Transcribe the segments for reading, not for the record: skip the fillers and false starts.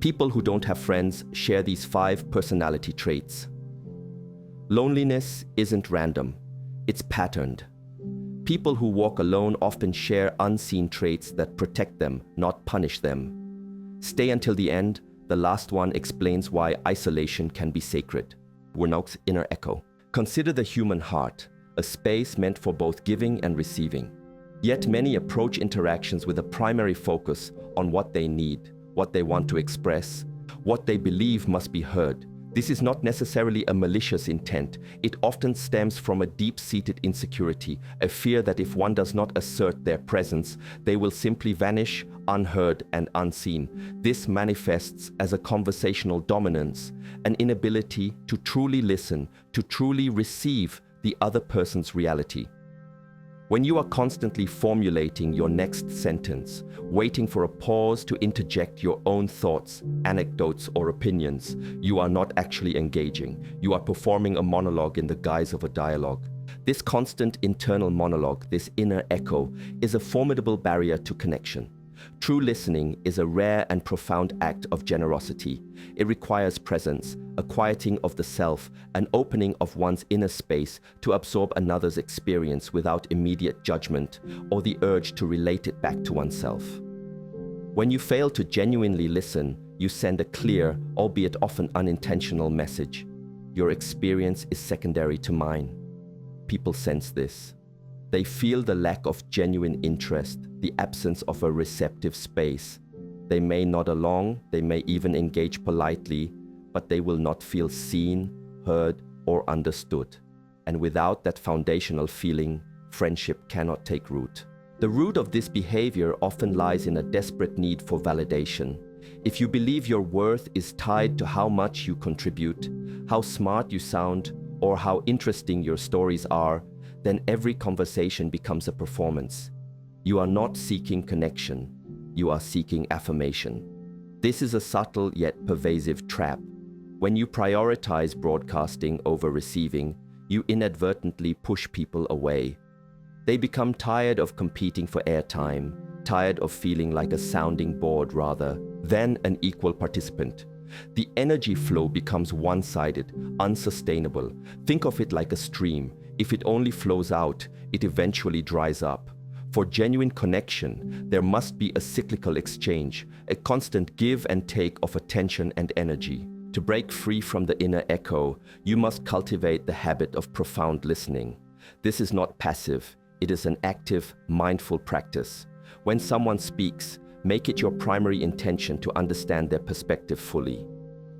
People who don't have friends share these 5 personality traits. Loneliness isn't random, it's patterned. People who walk alone often share unseen traits that protect them, not punish them. Stay until the end. The last one explains why isolation can be sacred. Warnock's inner echo. Consider the human heart, a space meant for both giving and receiving. Yet many approach interactions with a primary focus on what they need, what they want to express, what they believe must be heard. This is not necessarily a malicious intent. It often stems from a deep-seated insecurity, a fear that if one does not assert their presence, they will simply vanish, unheard and unseen. This manifests as a conversational dominance, an inability to truly listen, to truly receive the other person's reality. When you are constantly formulating your next sentence, waiting for a pause to interject your own thoughts, anecdotes, or opinions, you are not actually engaging. You are performing a monologue in the guise of a dialogue. This constant internal monologue, this inner echo, is a formidable barrier to connection. True listening is a rare and profound act of generosity. It requires presence, a quieting of the self, an opening of one's inner space to absorb another's experience without immediate judgment or the urge to relate it back to oneself. When you fail to genuinely listen, you send a clear, albeit often unintentional message. Your experience is secondary to mine. People sense this. They feel the lack of genuine interest, the absence of a receptive space. They may nod along, they may even engage politely, but they will not feel seen, heard, or understood. And without that foundational feeling, friendship cannot take root. The root of this behavior often lies in a desperate need for validation. If you believe your worth is tied to how much you contribute, how smart you sound, or how interesting your stories are, then every conversation becomes a performance. You are not seeking connection, you are seeking affirmation. This is a subtle yet pervasive trap. When you prioritize broadcasting over receiving, you inadvertently push people away. They become tired of competing for airtime, tired of feeling like a sounding board rather than an equal participant. The energy flow becomes one-sided, unsustainable. Think of it like a stream. If it only flows out, it eventually dries up. For genuine connection, there must be a cyclical exchange, a constant give and take of attention and energy. To break free from the inner echo, you must cultivate the habit of profound listening. This is not passive, it is an active, mindful practice. When someone speaks, make it your primary intention to understand their perspective fully.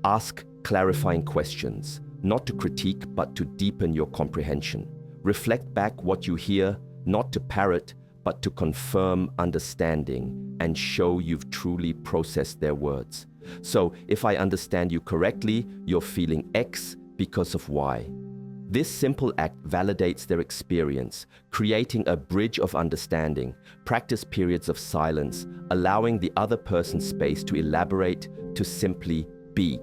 Ask clarifying questions, not to critique but to deepen your comprehension. Reflect back what you hear, not to parrot, but to confirm understanding and show you've truly processed their words. So, if I understand you correctly, you're feeling X because of Y. This simple act validates their experience, creating a bridge of understanding. Practice periods of silence, allowing the other person's space to elaborate, to simply be.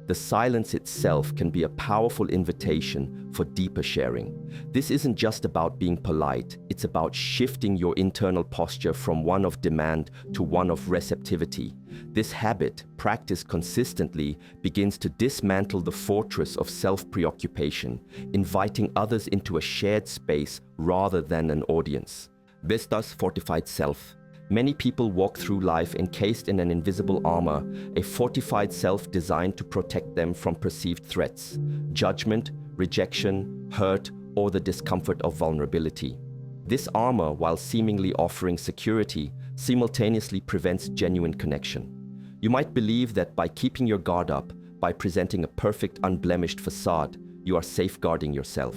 The silence itself can be a powerful invitation for deeper sharing. This isn't just about being polite, it's about shifting your internal posture from one of demand to one of receptivity. This habit, practiced consistently, begins to dismantle the fortress of self-preoccupation, inviting others into a shared space rather than an audience. Vistas fortified self. Many people walk through life encased in an invisible armor, a fortified self designed to protect them from perceived threats, judgment, rejection, hurt, or the discomfort of vulnerability. This armor, while seemingly offering security, simultaneously prevents genuine connection. You might believe that by keeping your guard up, by presenting a perfect, unblemished facade, you are safeguarding yourself.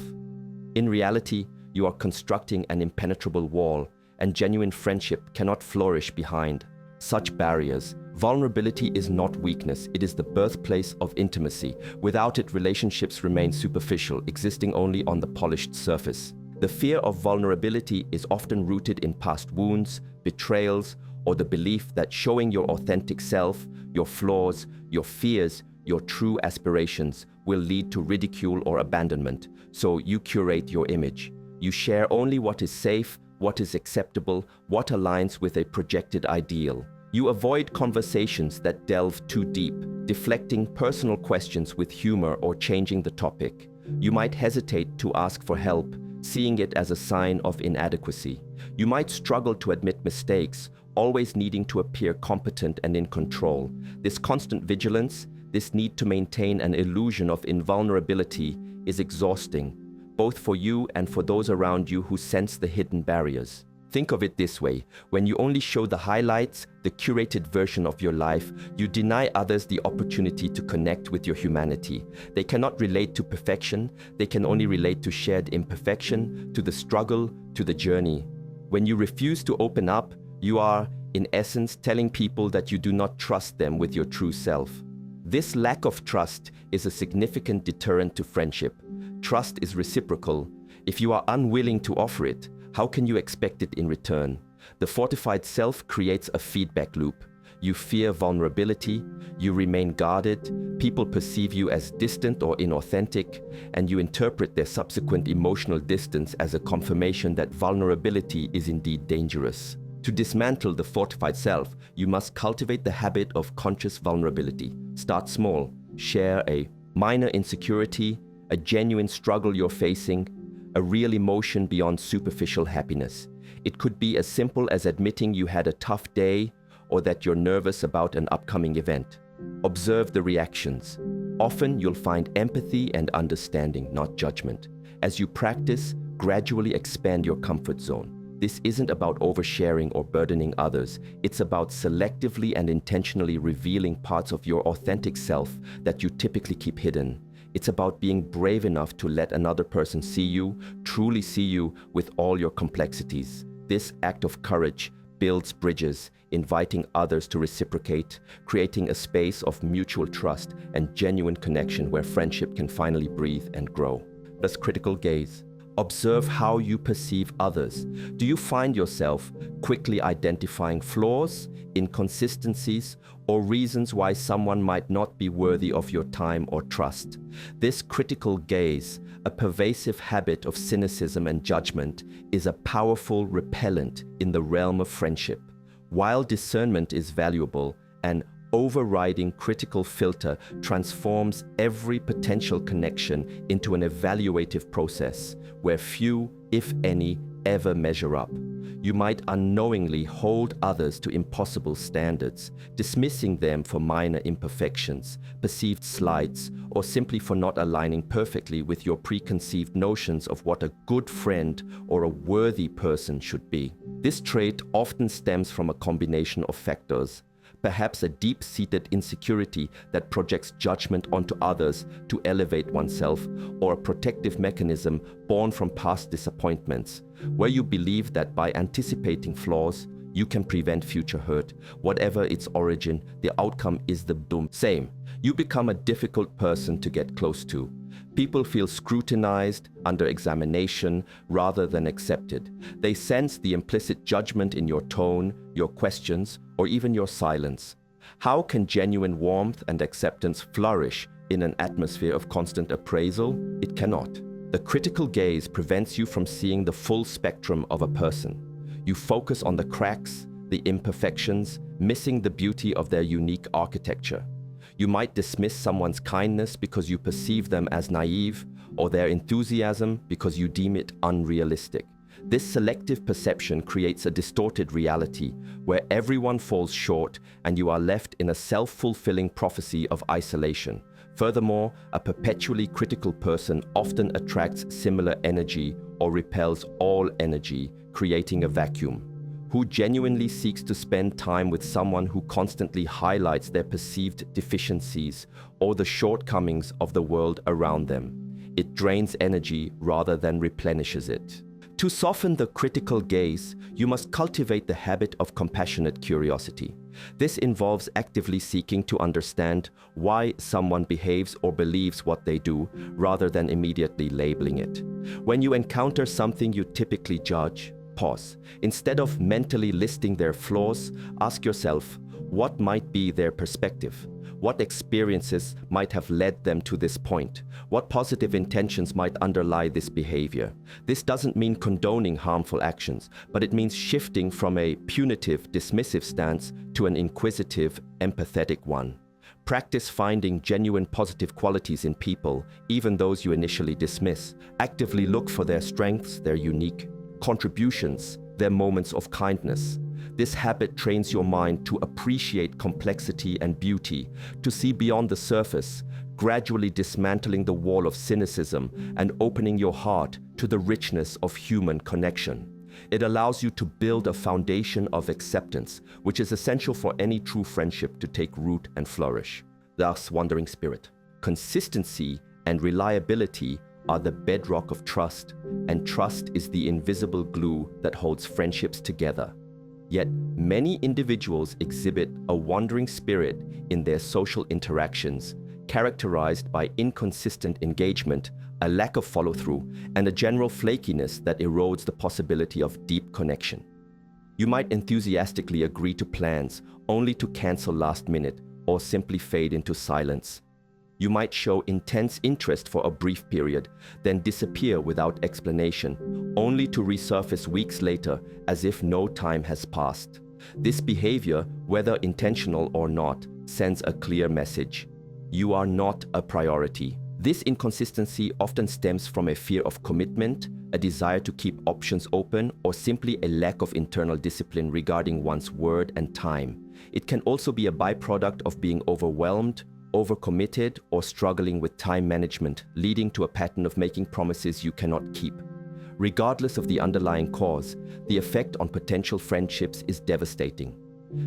In reality, you are constructing an impenetrable wall, and genuine friendship cannot flourish behind such barriers. Vulnerability is not weakness, it is the birthplace of intimacy. Without it, relationships remain superficial, existing only on the polished surface. The fear of vulnerability is often rooted in past wounds, betrayals, or the belief that showing your authentic self, your flaws, your fears, your true aspirations will lead to ridicule or abandonment. So you curate your image. You share only what is safe, what is acceptable, what aligns with a projected ideal. You avoid conversations that delve too deep, deflecting personal questions with humor or changing the topic. You might hesitate to ask for help, seeing it as a sign of inadequacy. You might struggle to admit mistakes, always needing to appear competent and in control. This constant vigilance, this need to maintain an illusion of invulnerability, is exhausting, both for you and for those around you who sense the hidden barriers. Think of it this way: when you only show the highlights, the curated version of your life, you deny others the opportunity to connect with your humanity. They cannot relate to perfection, they can only relate to shared imperfection, to the struggle, to the journey. When you refuse to open up, you are, in essence, telling people that you do not trust them with your true self. This lack of trust is a significant deterrent to friendship. Trust is reciprocal. If you are unwilling to offer it, how can you expect it in return? The fortified self creates a feedback loop. You fear vulnerability, you remain guarded, people perceive you as distant or inauthentic, and you interpret their subsequent emotional distance as a confirmation that vulnerability is indeed dangerous. To dismantle the fortified self, you must cultivate the habit of conscious vulnerability. Start small. Share a minor insecurity, a genuine struggle you're facing, a real emotion beyond superficial happiness. It could be as simple as admitting you had a tough day or that you're nervous about an upcoming event. Observe the reactions. Often you'll find empathy and understanding, not judgment. As you practice, gradually expand your comfort zone. This isn't about oversharing or burdening others. It's about selectively and intentionally revealing parts of your authentic self that you typically keep hidden. It's about being brave enough to let another person see you, truly see you, with all your complexities. This act of courage builds bridges, inviting others to reciprocate, creating a space of mutual trust and genuine connection where friendship can finally breathe and grow. Thus, critical gaze. Observe how you perceive others. Do you find yourself quickly identifying flaws, inconsistencies, or reasons why someone might not be worthy of your time or trust? This critical gaze, a pervasive habit of cynicism and judgment, is a powerful repellent in the realm of friendship. While discernment is valuable, an overriding critical filter transforms every potential connection into an evaluative process where few, if any, ever measure up. You might unknowingly hold others to impossible standards, dismissing them for minor imperfections, perceived slights, or simply for not aligning perfectly with your preconceived notions of what a good friend or a worthy person should be. This trait often stems from a combination of factors. Perhaps a deep-seated insecurity that projects judgment onto others to elevate oneself, or a protective mechanism born from past disappointments, where you believe that by anticipating flaws, you can prevent future hurt. Whatever its origin, the outcome is the same. You become a difficult person to get close to. People feel scrutinized, under examination, rather than accepted. They sense the implicit judgment in your tone, your questions, or even your silence. How can genuine warmth and acceptance flourish in an atmosphere of constant appraisal? It cannot. The critical gaze prevents you from seeing the full spectrum of a person. You focus on the cracks, the imperfections, missing the beauty of their unique architecture. You might dismiss someone's kindness because you perceive them as naive, or their enthusiasm because you deem it unrealistic. This selective perception creates a distorted reality where everyone falls short and you are left in a self-fulfilling prophecy of isolation. Furthermore, a perpetually critical person often attracts similar energy or repels all energy, creating a vacuum. Who genuinely seeks to spend time with someone who constantly highlights their perceived deficiencies or the shortcomings of the world around them? It drains energy rather than replenishes it. To soften the critical gaze, you must cultivate the habit of compassionate curiosity. This involves actively seeking to understand why someone behaves or believes what they do, rather than immediately labeling it. When you encounter something you typically judge, pause. Instead of mentally listing their flaws, ask yourself, what might be their perspective? What experiences might have led them to this point? What positive intentions might underlie this behavior? This doesn't mean condoning harmful actions, but it means shifting from a punitive, dismissive stance to an inquisitive, empathetic one. Practice finding genuine positive qualities in people, even those you initially dismiss. Actively look for their strengths, their unique contributions, their moments of kindness. This habit trains your mind to appreciate complexity and beauty, to see beyond the surface, gradually dismantling the wall of cynicism and opening your heart to the richness of human connection. It allows you to build a foundation of acceptance, which is essential for any true friendship to take root and flourish. Thus, wandering spirit. Consistency and reliability are the bedrock of trust, and trust is the invisible glue that holds friendships together. Yet, many individuals exhibit a wandering spirit in their social interactions, characterized by inconsistent engagement, a lack of follow-through, and a general flakiness that erodes the possibility of deep connection. You might enthusiastically agree to plans, only to cancel last minute or simply fade into silence. You might show intense interest for a brief period, then disappear without explanation, only to resurface weeks later as if no time has passed. This behavior, whether intentional or not, sends a clear message. You are not a priority. This inconsistency often stems from a fear of commitment, a desire to keep options open, or simply a lack of internal discipline regarding one's word and time. It can also be a byproduct of being overwhelmed, overcommitted, or struggling with time management, leading to a pattern of making promises you cannot keep. Regardless of the underlying cause, the effect on potential friendships is devastating.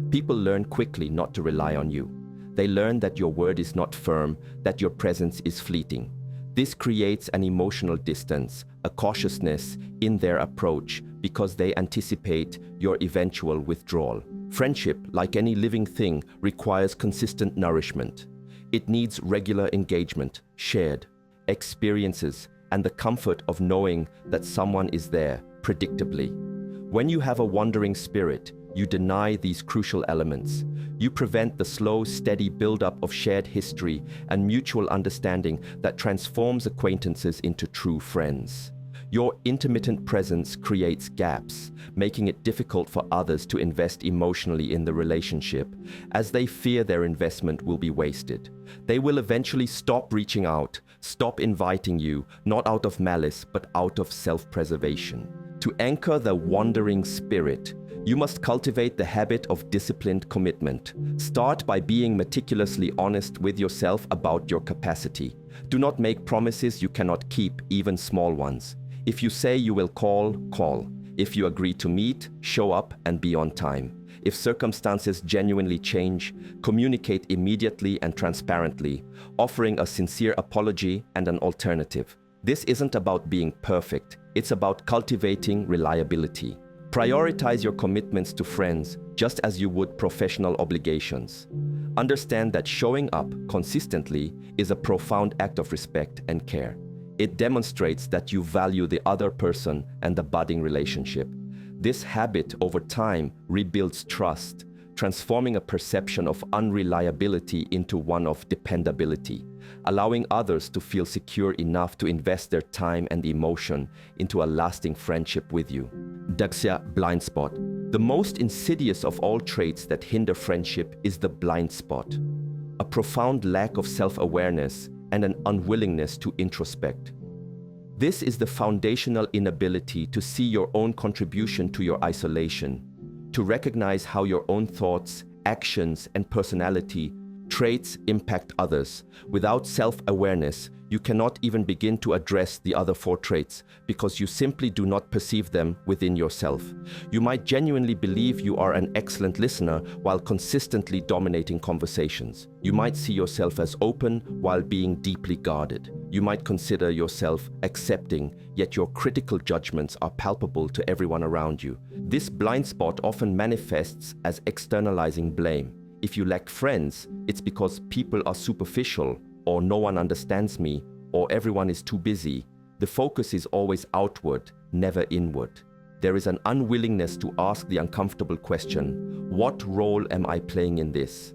People learn quickly not to rely on you. They learn that your word is not firm, that your presence is fleeting. This creates an emotional distance, a cautiousness in their approach because they anticipate your eventual withdrawal. Friendship, like any living thing, requires consistent nourishment. It needs regular engagement, shared experiences, and the comfort of knowing that someone is there, predictably. When you have a wandering spirit, you deny these crucial elements. You prevent the slow, steady buildup of shared history and mutual understanding that transforms acquaintances into true friends. Your intermittent presence creates gaps, making it difficult for others to invest emotionally in the relationship, as they fear their investment will be wasted. They will eventually stop reaching out, stop inviting you, not out of malice, but out of self-preservation. To anchor the wandering spirit, you must cultivate the habit of disciplined commitment. Start by being meticulously honest with yourself about your capacity. Do not make promises you cannot keep, even small ones. If you say you will call, call. If you agree to meet, show up and be on time. If circumstances genuinely change, communicate immediately and transparently, offering a sincere apology and an alternative. This isn't about being perfect, it's about cultivating reliability. Prioritize your commitments to friends just as you would professional obligations. Understand that showing up consistently is a profound act of respect and care. It demonstrates that you value the other person and the budding relationship. This habit over time rebuilds trust, transforming a perception of unreliability into one of dependability, allowing others to feel secure enough to invest their time and emotion into a lasting friendship with you. Daxia, blind spot. The most insidious of all traits that hinder friendship is the blind spot, a profound lack of self-awareness and an unwillingness to introspect. This is the foundational inability to see your own contribution to your isolation, to recognize how your own thoughts, actions, and personality traits impact others. Without self-awareness, you cannot even begin to address the other 4 traits because you simply do not perceive them within yourself. You might genuinely believe you are an excellent listener while consistently dominating conversations. You might see yourself as open while being deeply guarded. You might consider yourself accepting, yet your critical judgments are palpable to everyone around you. This blind spot often manifests as externalizing blame. If you lack friends, it's because people are superficial, or no one understands me, or everyone is too busy. The focus is always outward, never inward. There is an unwillingness to ask the uncomfortable question, what role am I playing in this?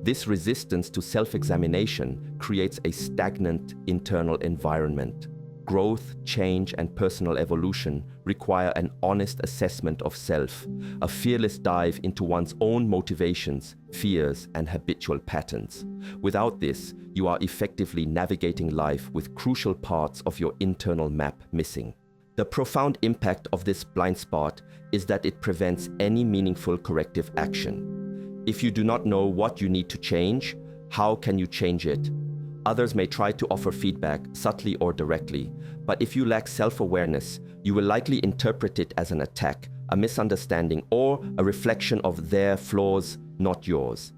This resistance to self-examination creates a stagnant internal environment. Growth, change, and personal evolution require an honest assessment of self, a fearless dive into one's own motivations, fears, and habitual patterns. Without this, you are effectively navigating life with crucial parts of your internal map missing. The profound impact of this blind spot is that it prevents any meaningful corrective action. If you do not know what you need to change, how can you change it? Others may try to offer feedback, subtly or directly, but if you lack self-awareness, you will likely interpret it as an attack, a misunderstanding, or a reflection of their flaws, not yours.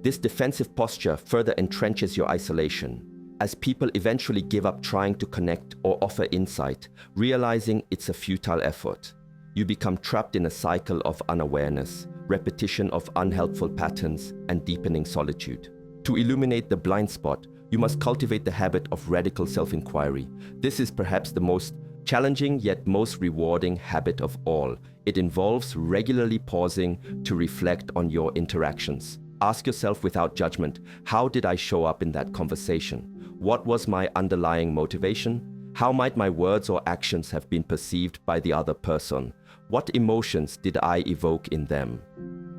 This defensive posture further entrenches your isolation, as people eventually give up trying to connect or offer insight, realizing it's a futile effort. You become trapped in a cycle of unawareness, repetition of unhelpful patterns, and deepening solitude. To illuminate the blind spot, you must cultivate the habit of radical self-inquiry. This is perhaps the most challenging yet most rewarding habit of all. It involves regularly pausing to reflect on your interactions. Ask yourself without judgment, how did I show up in that conversation? What was my underlying motivation? How might my words or actions have been perceived by the other person? What emotions did I evoke in them?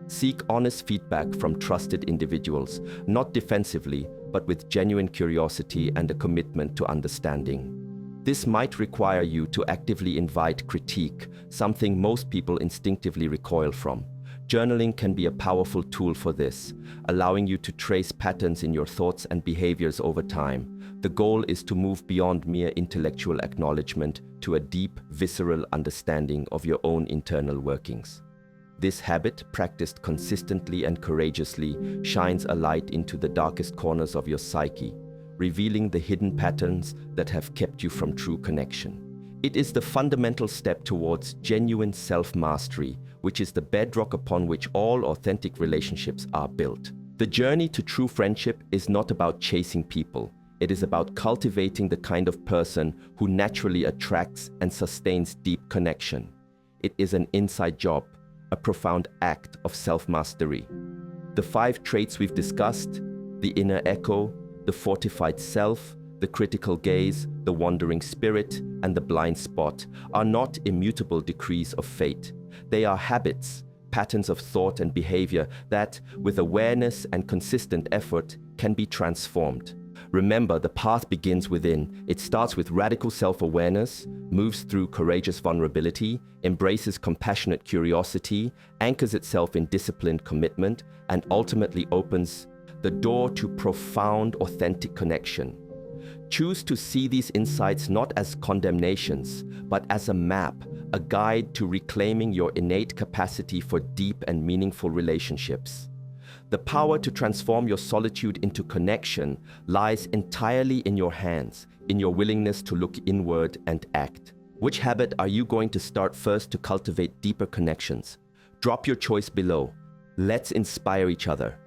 Seek honest feedback from trusted individuals, not defensively, but with genuine curiosity and a commitment to understanding. This might require you to actively invite critique, something most people instinctively recoil from. Journaling can be a powerful tool for this, allowing you to trace patterns in your thoughts and behaviors over time. The goal is to move beyond mere intellectual acknowledgement to a deep, visceral understanding of your own internal workings. This habit, practiced consistently and courageously, shines a light into the darkest corners of your psyche, revealing the hidden patterns that have kept you from true connection. It is the fundamental step towards genuine self-mastery, which is the bedrock upon which all authentic relationships are built. The journey to true friendship is not about chasing people. It is about cultivating the kind of person who naturally attracts and sustains deep connection. It is an inside job, a profound act of self-mastery. The 5 traits we've discussed, the inner echo, the fortified self, the critical gaze, the wandering spirit, and the blind spot, are not immutable decrees of fate. They are habits, patterns of thought and behavior that, with awareness and consistent effort, can be transformed. Remember, the path begins within. It starts with radical self-awareness, moves through courageous vulnerability, embraces compassionate curiosity, anchors itself in disciplined commitment, and ultimately opens the door to profound, authentic connection. Choose to see these insights not as condemnations, but as a map, a guide to reclaiming your innate capacity for deep and meaningful relationships. The power to transform your solitude into connection lies entirely in your hands, in your willingness to look inward and act. Which habit are you going to start first to cultivate deeper connections? Drop your choice below. Let's inspire each other.